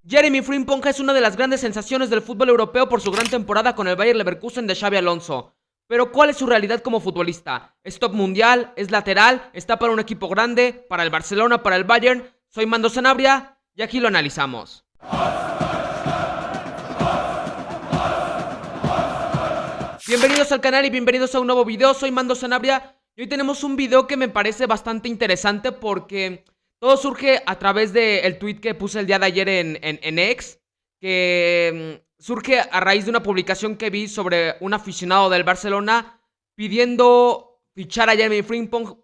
Jeremy Frimpong es una de las grandes sensaciones del fútbol europeo por su gran temporada con el Bayer Leverkusen de Xabi Alonso. Pero ¿cuál es su realidad como futbolista? ¿Es top mundial? ¿Es lateral? ¿Está para un equipo grande? ¿Para el Barcelona? ¿Para el Bayern? Soy Mando Sanabria y aquí lo analizamos. Bienvenidos al canal y bienvenidos a un nuevo video. Soy Mando Sanabria y hoy tenemos un video que me parece bastante interesante porque todo surge a través del tweet que puse el día de ayer en X, que surge a raíz de una publicación que vi sobre un aficionado del Barcelona pidiendo fichar a Jeremy Frimpong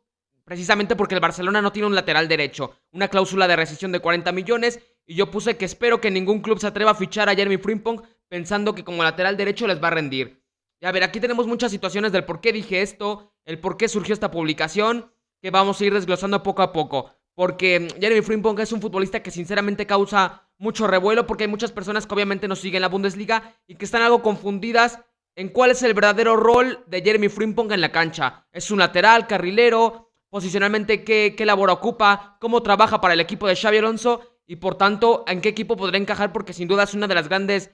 precisamente porque el Barcelona no tiene un lateral derecho, una cláusula de rescisión de 40 millones, y yo puse que espero que ningún club se atreva a fichar a Jeremy Frimpong pensando que como lateral derecho les va a rendir. Y a ver, aquí tenemos muchas situaciones del por qué dije esto, el por qué surgió esta publicación, que vamos a ir desglosando poco a poco. Porque Jeremy Frimpong es un futbolista que sinceramente causa mucho revuelo, porque hay muchas personas que obviamente no siguen la Bundesliga y que están algo confundidas en cuál es el verdadero rol de Jeremy Frimpong en la cancha. ¿Es un lateral, carrilero? Posicionalmente, ¿qué labor ocupa? ¿Cómo trabaja para el equipo de Xabi Alonso? Y por tanto, ¿en qué equipo podrá encajar? Porque sin duda es una de las grandes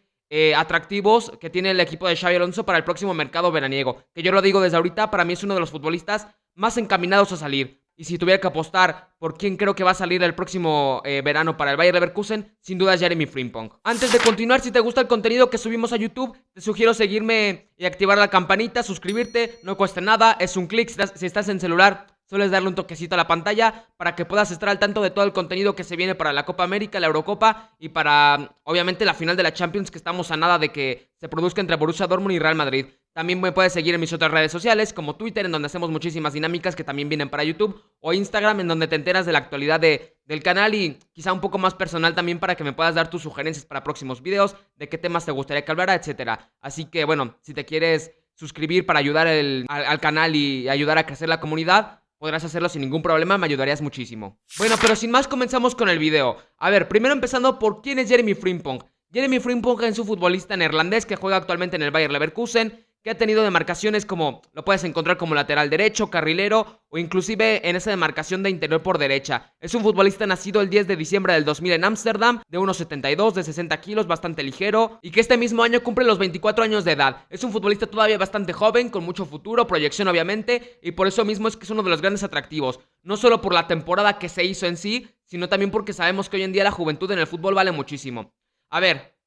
atractivos que tiene el equipo de Xabi Alonso para el próximo mercado veraniego. Que yo lo digo desde ahorita, para mí es uno de los futbolistas más encaminados a salir. Y si tuviera que apostar por quién creo que va a salir el próximo verano para el Bayer Leverkusen, sin duda es Jeremy Frimpong. Antes de continuar, si te gusta el contenido que subimos a YouTube, te sugiero seguirme y activar la campanita, suscribirte, no cuesta nada, es un clic. Si estás en celular, sueles darle un toquecito a la pantalla para que puedas estar al tanto de todo el contenido que se viene para la Copa América, la Eurocopa y para, obviamente, la final de la Champions, que estamos a nada de que se produzca entre Borussia Dortmund y Real Madrid. También me puedes seguir en mis otras redes sociales, como Twitter, en donde hacemos muchísimas dinámicas que también vienen para YouTube, o Instagram, en donde te enteras de la actualidad del canal y quizá un poco más personal también para que me puedas dar tus sugerencias para próximos videos, de qué temas te gustaría que hablara, etcétera. Así que, bueno, si te quieres suscribir para ayudar al canal y ayudar a crecer la comunidad, podrás hacerlo sin ningún problema, me ayudarías muchísimo. Bueno, pero sin más, comenzamos con el video. A ver, primero empezando por quién es Jeremy Frimpong. Jeremy Frimpong es un futbolista neerlandés que juega actualmente en el Bayer Leverkusen, que ha tenido demarcaciones como, lo puedes encontrar como lateral derecho, carrilero o inclusive en esa demarcación de interior por derecha. Es un futbolista nacido el 10 de diciembre del 2000 en Ámsterdam, de 1,72, de 60 kilos, bastante ligero, y que este mismo año cumple los 24 años de edad. Es un futbolista todavía bastante joven, con mucho futuro, proyección obviamente, y por eso mismo es que es uno de los grandes atractivos. No solo por la temporada que se hizo en sí, sino también porque sabemos que hoy en día la juventud en el fútbol vale muchísimo. A ver,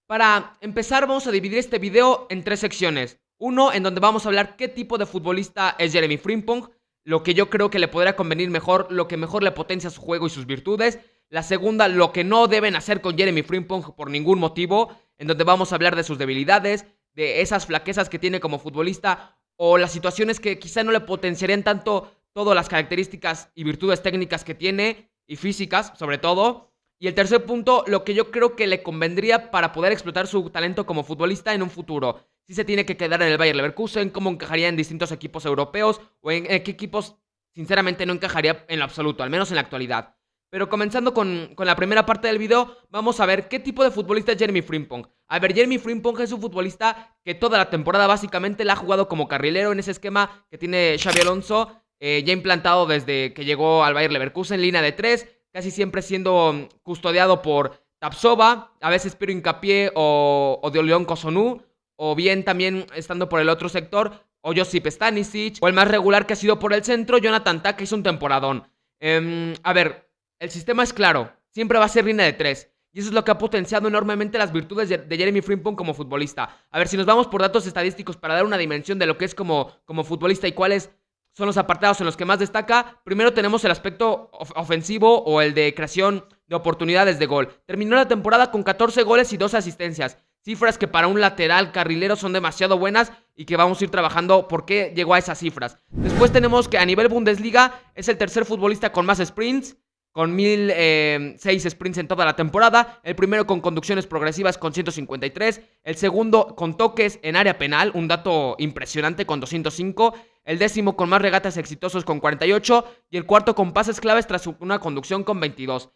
para empezar vamos a dividir este video en tres secciones. Uno, en donde vamos a hablar qué tipo de futbolista es Jeremy Frimpong, lo que yo creo que le podría convenir mejor, lo que mejor le potencia su juego y sus virtudes. La segunda, lo que no deben hacer con Jeremy Frimpong por ningún motivo, en donde vamos a hablar de sus debilidades, de esas flaquezas que tiene como futbolista o las situaciones que quizá no le potenciarían tanto todas las características y virtudes técnicas que tiene y físicas sobre todo. Y el tercer punto, lo que yo creo que le convendría para poder explotar su talento como futbolista en un futuro. Si se tiene que quedar en el Bayer Leverkusen, cómo encajaría en distintos equipos europeos o en qué equipos sinceramente no encajaría en lo absoluto, al menos en la actualidad. Pero comenzando con la primera parte del video, vamos a ver qué tipo de futbolista es Jeremy Frimpong. A ver, Jeremy Frimpong es un futbolista que toda la temporada básicamente la ha jugado como carrilero en ese esquema que tiene Xabi Alonso, ya implantado desde que llegó al Bayer Leverkusen, línea de 3, casi siempre siendo custodiado por Tapsova, a veces Piero Hincapié o Deolion Kosunu, o bien también estando por el otro sector, o Josip Stanisic, o el más regular que ha sido por el centro, Jonathan Tah, que hizo un temporadón. A ver, el sistema es claro, siempre va a ser línea de 3, y eso es lo que ha potenciado enormemente las virtudes de Jeremy Frimpong como futbolista. A ver, si nos vamos por datos estadísticos para dar una dimensión de lo que es como futbolista y cuáles son los apartados en los que más destaca, primero tenemos el aspecto ofensivo o el de creación de oportunidades de gol. Terminó la temporada con 14 goles y 2 asistencias. Cifras que para un lateral carrilero son demasiado buenas y que vamos a ir trabajando por qué llegó a esas cifras. Después tenemos que a nivel Bundesliga es el tercer futbolista con más sprints, con 1006 sprints en toda la temporada. El primero con conducciones progresivas con 153. El segundo con toques en área penal, un dato impresionante con 205. El décimo con más regates exitosos con 48. Y el cuarto con pases claves tras una conducción con 22.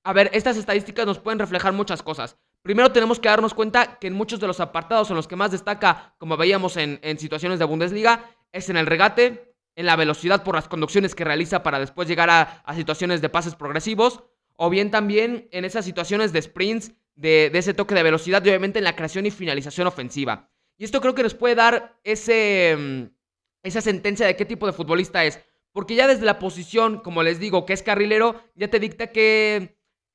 A ver, estas estadísticas nos pueden reflejar muchas cosas. Primero tenemos que darnos cuenta que en muchos de los apartados en los que más destaca, como veíamos en situaciones de Bundesliga, es en el regate, en la velocidad por las conducciones que realiza para después llegar a situaciones de pases progresivos, o bien también en esas situaciones de sprints de ese toque de velocidad y obviamente en la creación y finalización ofensiva. Y esto creo que nos puede dar esa sentencia de qué tipo de futbolista es. Porque ya desde la posición, como les digo, que es carrilero, ya te dicta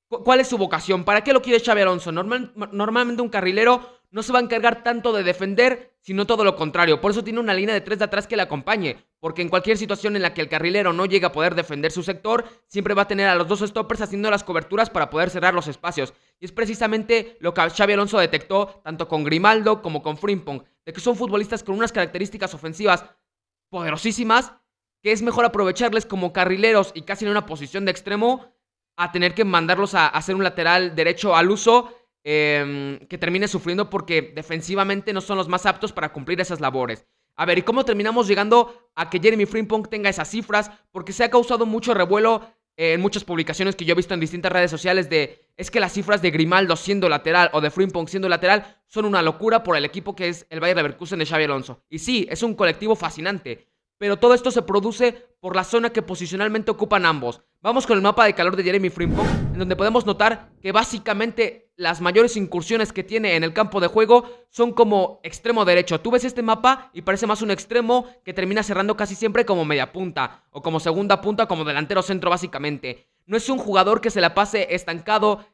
cuál es su vocación. ¿Para qué lo quiere Xabi Alonso? Normalmente un carrilero no se va a encargar tanto de defender, sino todo lo contrario. Por eso tiene una línea de 3 de atrás que le acompañe. Porque en cualquier situación en la que el carrilero no llegue a poder defender su sector, siempre va a tener a los dos stoppers haciendo las coberturas para poder cerrar los espacios. Y es precisamente lo que Xabi Alonso detectó tanto con Grimaldo como con Frimpong. De que son futbolistas con unas características ofensivas poderosísimas, que es mejor aprovecharles como carrileros y casi en una posición de extremo a tener que mandarlos a hacer un lateral derecho al uso que termine sufriendo porque defensivamente no son los más aptos para cumplir esas labores. A ver, ¿y cómo terminamos llegando a que Jeremy Frimpong tenga esas cifras? Porque se ha causado mucho revuelo en muchas publicaciones que yo he visto en distintas redes sociales es que las cifras de Grimaldo siendo lateral o de Frimpong siendo lateral son una locura por el equipo que es el Bayer Leverkusen de Xabi Alonso. Y sí, es un colectivo fascinante, pero todo esto se produce por la zona que posicionalmente ocupan ambos. Vamos con el mapa de calor de Jeremy Frimpong, en donde podemos notar que básicamente las mayores incursiones que tiene en el campo de juego son como extremo derecho. Tú ves este mapa y parece más un extremo que termina cerrando casi siempre como media punta, o como segunda punta, como delantero centro básicamente. No es un jugador que se la pase estancado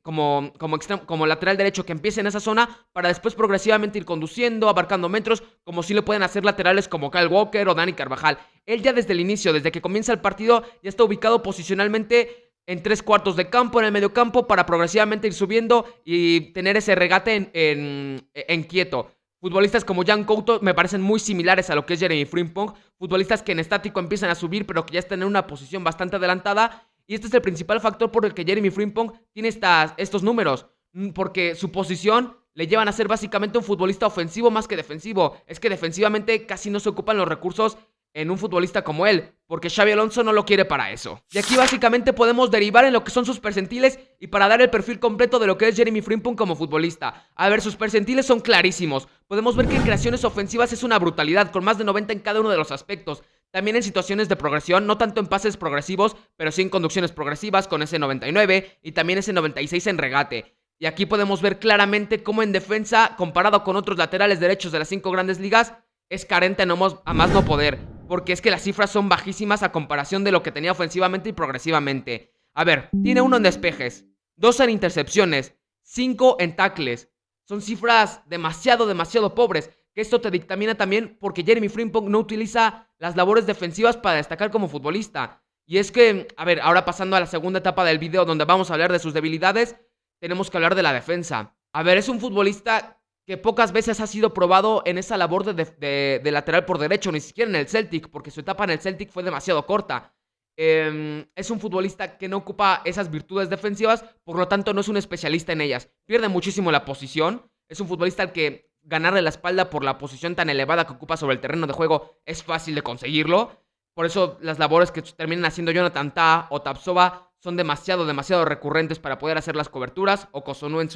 como lateral derecho que empiece en esa zona para después progresivamente ir conduciendo, abarcando metros, como si le pueden hacer laterales como Kyle Walker o Dani Carvajal. Él ya desde el inicio, desde que comienza el partido, ya está ubicado posicionalmente en 3/4 de campo, en el medio campo, para progresivamente ir subiendo y tener ese regate en quieto. Futbolistas como Jan Couto me parecen muy similares a lo que es Jeremy Frimpong, futbolistas que en estático empiezan a subir pero que ya están en una posición bastante adelantada. Y este es el principal factor por el que Jeremy Frimpong tiene estos números. Porque su posición le llevan a ser básicamente un futbolista ofensivo más que defensivo. Es que defensivamente casi no se ocupan los recursos en un futbolista como él, porque Xabi Alonso no lo quiere para eso. Y aquí básicamente podemos derivar en lo que son sus percentiles y para dar el perfil completo de lo que es Jeremy Frimpong como futbolista. A ver, sus percentiles son clarísimos. Podemos ver que en creaciones ofensivas es una brutalidad, con más de 90 en cada uno de los aspectos. También en situaciones de progresión, no tanto en pases progresivos, pero sí en conducciones progresivas con ese 99 y también ese 96 en regate. Y aquí podemos ver claramente cómo en defensa, comparado con otros laterales derechos de las 5 grandes ligas, es carente a más no poder. Porque es que las cifras son bajísimas a comparación de lo que tenía ofensivamente y progresivamente. A ver, tiene 1 en despejes, 2 en intercepciones, 5 en tackles. Son cifras demasiado pobres. Que esto te dictamina también porque Jeremy Frimpong no utiliza las labores defensivas para destacar como futbolista. Y es que, a ver, ahora pasando a la segunda etapa del video donde vamos a hablar de sus debilidades, tenemos que hablar de la defensa. A ver, es un futbolista que pocas veces ha sido probado en esa labor de lateral por derecho, ni siquiera en el Celtic, porque su etapa en el Celtic fue demasiado corta. Es un futbolista que no ocupa esas virtudes defensivas, por lo tanto no es un especialista en ellas. Pierde muchísimo la posición. Es un futbolista al que ganarle la espalda por la posición tan elevada que ocupa sobre el terreno de juego es fácil de conseguirlo. Por eso las labores que terminan haciendo Jonathan Tah o Tapsova son demasiado recurrentes para poder hacer las coberturas, o Cossonu en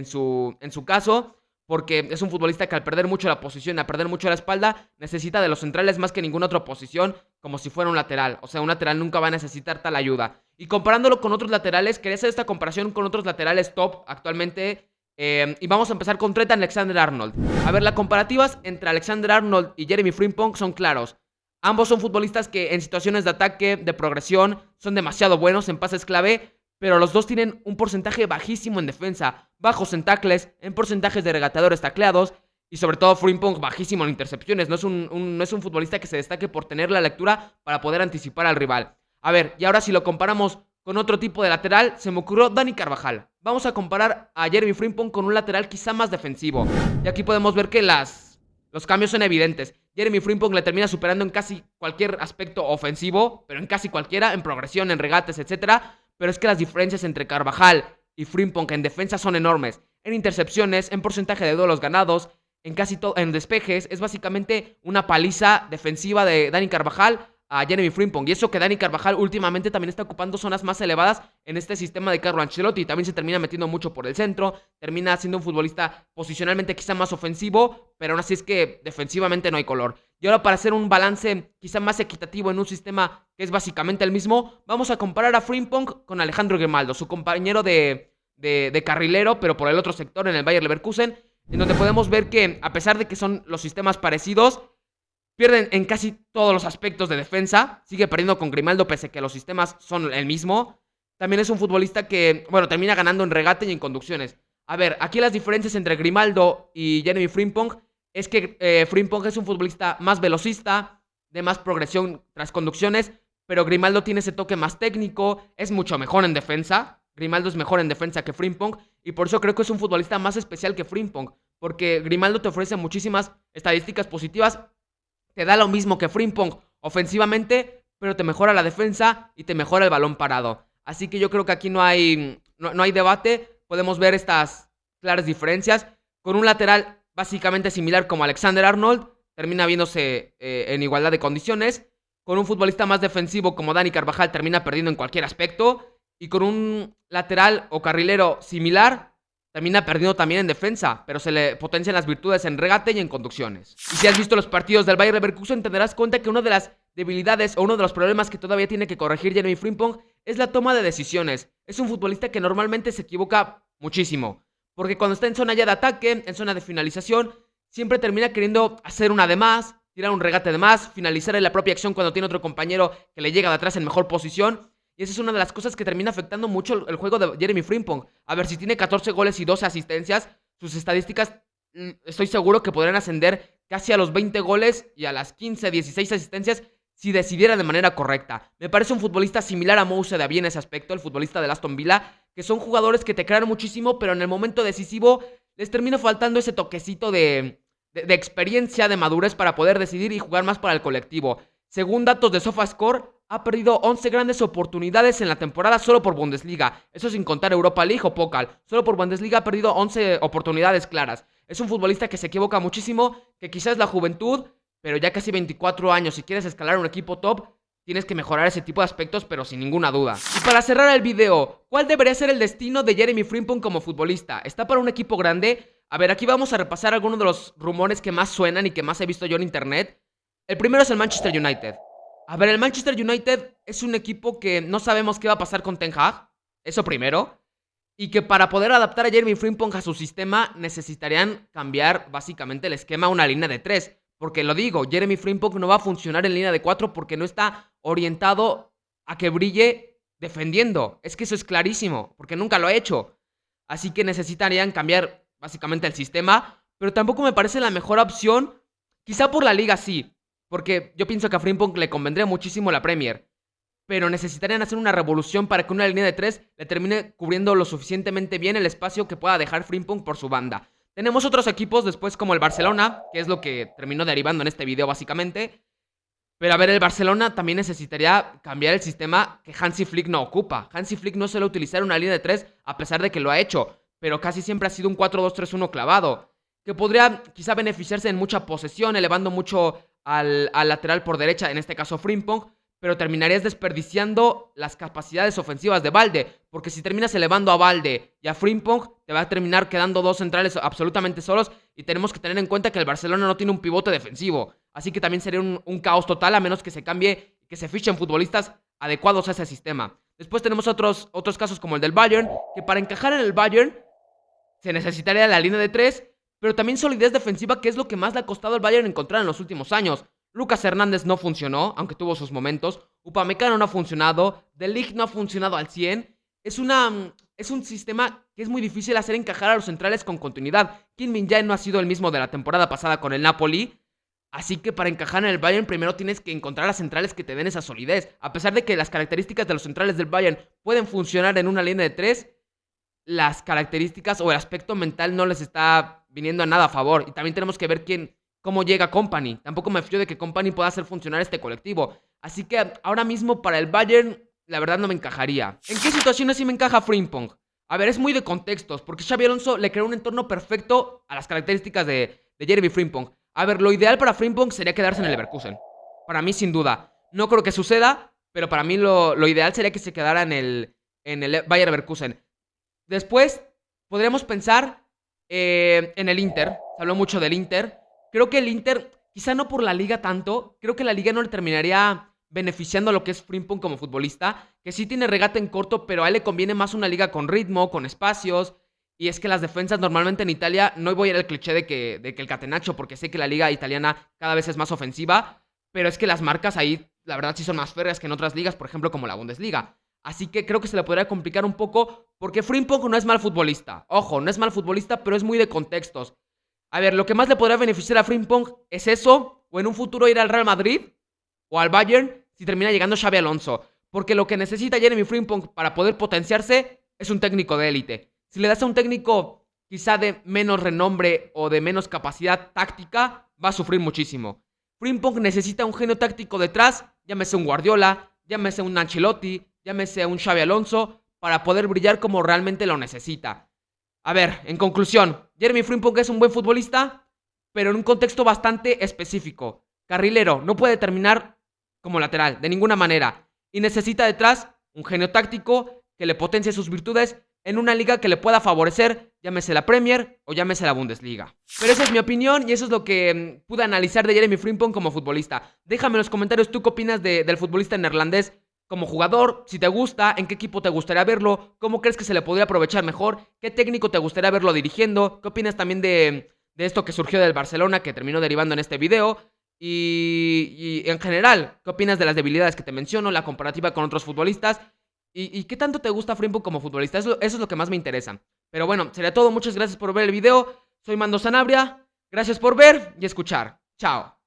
su caso, porque es un futbolista que al perder mucho la posición, al perder mucho la espalda, necesita de los centrales más que ninguna otra posición, como si fuera un lateral. O sea, un lateral nunca va a necesitar tal ayuda. Y comparándolo con otros laterales, quería hacer esta comparación con otros laterales top actualmente. Y vamos a empezar con Trent Alexander-Arnold. A ver, las comparativas entre Alexander-Arnold y Jeremy Frimpong son claros. Ambos son futbolistas que en situaciones de ataque, de progresión, son demasiado buenos en pases clave, pero los dos tienen un porcentaje bajísimo en defensa, bajos en tackles, en porcentajes de regateadores tacleados, y sobre todo Frimpong bajísimo en intercepciones. No es un futbolista que se destaque por tener la lectura para poder anticipar al rival. A ver, y ahora si lo comparamos con otro tipo de lateral, se me ocurrió Dani Carvajal. Vamos a comparar a Jeremy Frimpong con un lateral quizá más defensivo. Y aquí podemos ver que los cambios son evidentes. Jeremy Frimpong le termina superando en casi cualquier aspecto ofensivo, pero en casi cualquiera, en progresión, en regates, etc. Pero es que las diferencias entre Carvajal y Frimpong en defensa son enormes. En intercepciones, en porcentaje de duelos ganados, en despejes, es básicamente una paliza defensiva de Dani Carvajal a Jeremy Frimpong. Y eso que Dani Carvajal últimamente también está ocupando zonas más elevadas en este sistema de Carlo Ancelotti. También se termina metiendo mucho por el centro, termina siendo un futbolista posicionalmente quizá más ofensivo, pero aún así es que defensivamente no hay color. Y ahora, para hacer un balance quizá más equitativo en un sistema que es básicamente el mismo, vamos a comparar a Frimpong con Alejandro Grimaldo, su compañero de de carrilero, pero por el otro sector en el Bayer Leverkusen, en donde podemos ver que a pesar de que son los sistemas parecidos, pierden en casi todos los aspectos de defensa. Sigue perdiendo con Grimaldo pese a que los sistemas son el mismo. También es un futbolista que, bueno, termina ganando en regate y en conducciones. A ver, aquí las diferencias entre Grimaldo y Jeremy Frimpong es que Frimpong es un futbolista más velocista, de más progresión tras conducciones, pero Grimaldo tiene ese toque más técnico, es mucho mejor en defensa. Grimaldo es mejor en defensa que Frimpong y por eso creo que es un futbolista más especial que Frimpong, porque Grimaldo te ofrece muchísimas estadísticas positivas, te da lo mismo que Frimpong ofensivamente, pero te mejora la defensa y te mejora el balón parado. Así que yo creo que aquí no hay debate. Podemos ver estas claras diferencias. Con un lateral básicamente similar como Alexander Arnold, termina viéndose en igualdad de condiciones. Con un futbolista más defensivo como Dani Carvajal, termina perdiendo en cualquier aspecto. Y con un lateral o carrilero similar, termina perdiendo también en defensa, pero se le potencian las virtudes en regate y en conducciones. Y si has visto los partidos del Bayer Leverkusen, tendrás cuenta que una de las debilidades o uno de los problemas que todavía tiene que corregir Jeremy Frimpong es la toma de decisiones. Es un futbolista que normalmente se equivoca muchísimo, porque cuando está en zona ya de ataque, en zona de finalización, siempre termina queriendo hacer una de más, tirar un regate de más, finalizar en la propia acción cuando tiene otro compañero que le llega de atrás en mejor posición. Y esa es una de las cosas que termina afectando mucho el juego de Jeremy Frimpong. A ver, si tiene 14 goles y 12 asistencias, sus estadísticas estoy seguro que podrían ascender casi a los 20 goles y a las 15, 16 asistencias si decidiera de manera correcta. Me parece un futbolista similar a Moussa Diaby en ese aspecto, el futbolista del Aston Villa, que son jugadores que te crean muchísimo, pero en el momento decisivo les termina faltando ese toquecito de experiencia, de madurez para poder decidir y jugar más para el colectivo. Según datos de SofaScore, ha perdido 11 grandes oportunidades en la temporada solo por Bundesliga. Eso sin contar Europa League o Pokal. Solo por Bundesliga ha perdido 11 oportunidades claras. Es un futbolista que se equivoca muchísimo, que quizás la juventud, pero ya casi 24 años. Si quieres escalar un equipo top, tienes que mejorar ese tipo de aspectos, pero sin ninguna duda. Y para cerrar el video, ¿cuál debería ser el destino de Jeremy Frimpong como futbolista? ¿Está para un equipo grande? A ver, aquí vamos a repasar algunos de los rumores que más suenan y que más he visto yo en internet. El primero es el Manchester United. A ver, el Manchester United es un equipo que no sabemos qué va a pasar con Ten Hag. Eso primero. Y que para poder adaptar a Jeremy Frimpong a su sistema necesitarían cambiar básicamente el esquema a una línea de 3. Porque lo digo, Jeremy Frimpong no va a funcionar en línea de 4 porque no está orientado a que brille defendiendo. Es que eso es clarísimo, porque nunca lo ha hecho. Así que necesitarían cambiar básicamente el sistema. Pero tampoco me parece la mejor opción. Quizá por la liga sí, porque yo pienso que a Frimpong le convendría muchísimo la Premier. Pero necesitarían hacer una revolución para que una línea de 3 le termine cubriendo lo suficientemente bien el espacio que pueda dejar Frimpong por su banda. Tenemos otros equipos después como el Barcelona, que es lo que terminó derivando en este video básicamente. Pero a ver, el Barcelona también necesitaría cambiar el sistema que Hansi Flick no ocupa. Hansi Flick no suele utilizar una línea de 3 a pesar de que lo ha hecho, pero casi siempre ha sido un 4-2-3-1 clavado, que podría quizá beneficiarse en mucha posesión, elevando mucho al lateral por derecha, en este caso Frimpong, pero terminarías desperdiciando las capacidades ofensivas de Balde, porque si terminas elevando a Balde y a Frimpong, te va a terminar quedando dos centrales absolutamente solos, y tenemos que tener en cuenta que el Barcelona no tiene un pivote defensivo, así que también sería un caos total, a menos que se cambie y que se fichen futbolistas adecuados a ese sistema. Después tenemos otros casos como el del Bayern, que para encajar en el Bayern se necesitaría la línea de 3, pero también solidez defensiva, que es lo que más le ha costado al Bayern encontrar en los últimos años. Lucas Hernández no funcionó, aunque tuvo sus momentos. Upamecano no ha funcionado. De Ligt no ha funcionado al 100. Es un sistema que es muy difícil hacer encajar a los centrales con continuidad. Kim Min-jae no ha sido el mismo de la temporada pasada con el Napoli. Así que para encajar en el Bayern primero tienes que encontrar a centrales que te den esa solidez. A pesar de que las características de los centrales del Bayern pueden funcionar en una línea de 3, las características o el aspecto mental no les está viniendo a nada a favor. Y también tenemos que ver cómo llega Kompany. Tampoco me fío de que Kompany pueda hacer funcionar este colectivo. Así que ahora mismo para el Bayern, la verdad no me encajaría. ¿En qué situaciones sí me encaja Frimpong? A ver, es muy de contextos, porque Xabi Alonso le creó un entorno perfecto a las características de Jeremy Frimpong. A ver, lo ideal para Frimpong sería quedarse en el Leverkusen. Para mí, sin duda. No creo que suceda, pero para mí lo ideal sería que se quedara en el Bayer Leverkusen. Después, podríamos pensar en el Inter. Se habló mucho del Inter. Creo que el Inter, quizá no por la liga tanto, creo que la liga no le terminaría beneficiando a lo que es Frimpong como futbolista, que sí tiene regate en corto, pero a él le conviene más una liga con ritmo, con espacios. Y es que las defensas normalmente en Italia, no voy a ir al cliché de que el catenaccio, porque sé que la liga italiana cada vez es más ofensiva, pero es que las marcas ahí, la verdad, sí son más férreas que en otras ligas, por ejemplo, como la Bundesliga. Así que creo que se le podría complicar un poco, porque Frimpong no es mal futbolista. Ojo, no es mal futbolista, pero es muy de contextos. A ver, lo que más le podría beneficiar a Frimpong es eso, o en un futuro ir al Real Madrid o al Bayern si termina llegando Xabi Alonso. Porque lo que necesita Jeremy Frimpong para poder potenciarse es un técnico de élite. Si le das a un técnico quizá de menos renombre o de menos capacidad táctica, va a sufrir muchísimo. Frimpong necesita un genio táctico detrás, llámese un Guardiola, llámese un Ancelotti, llámese un Xabi Alonso, para poder brillar como realmente lo necesita. A ver, en conclusión, Jeremy Frimpong es un buen futbolista, pero en un contexto bastante específico. Carrilero, no puede terminar como lateral, de ninguna manera. Y necesita detrás un genio táctico que le potencie sus virtudes en una liga que le pueda favorecer, llámese la Premier o llámese la Bundesliga. Pero esa es mi opinión y eso es lo que pude analizar de Jeremy Frimpong como futbolista. Déjame en los comentarios tú qué opinas del futbolista neerlandés como jugador, si te gusta, en qué equipo te gustaría verlo, cómo crees que se le podría aprovechar mejor, qué técnico te gustaría verlo dirigiendo, qué opinas también de esto que surgió del Barcelona, que terminó derivando en este video, y en general, qué opinas de las debilidades que te menciono, la comparativa con otros futbolistas, y qué tanto te gusta Frimpong como futbolista. Eso es lo que más me interesa. Pero bueno, sería todo, muchas gracias por ver el video, soy Mando Sanabria, gracias por ver y escuchar, chao.